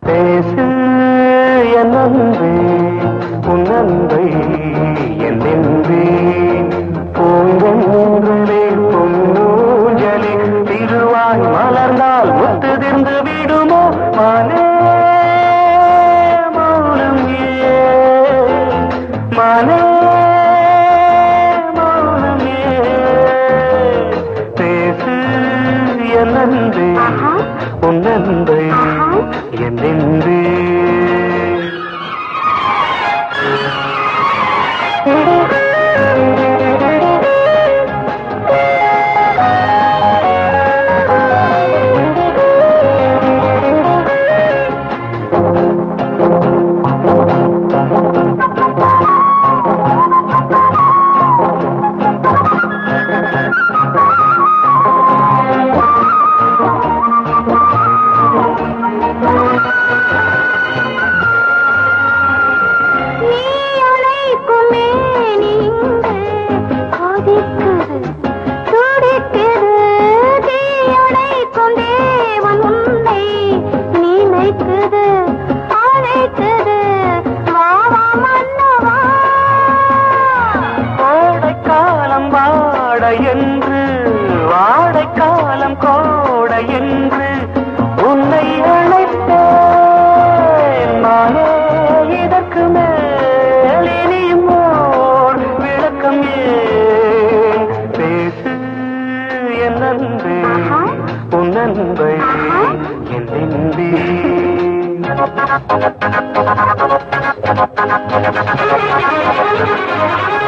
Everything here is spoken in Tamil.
பேசு என் அன்பே உன் அன்பை என் நெஞ்சே பூங்கொன்றே பொன்னூஞ்சலே திருவாய் மலர்ந்தால் முத்துதிர்ந்து விடுமோ மானே மௌனம் ஏன் மானே மௌனம் ஏன் பேசு என் அன்பே உன் அன்பை என் நெஞ்சே என்று வாடைக்காலம் கோட என்று உன்னை அழைத்தேன் நானே இதற்கு மேல் இனியும் ஓர் விளக்கம் ஏன் பேசு என் அன்பே உன் அன்பை என் நெஞ்சே Thank you.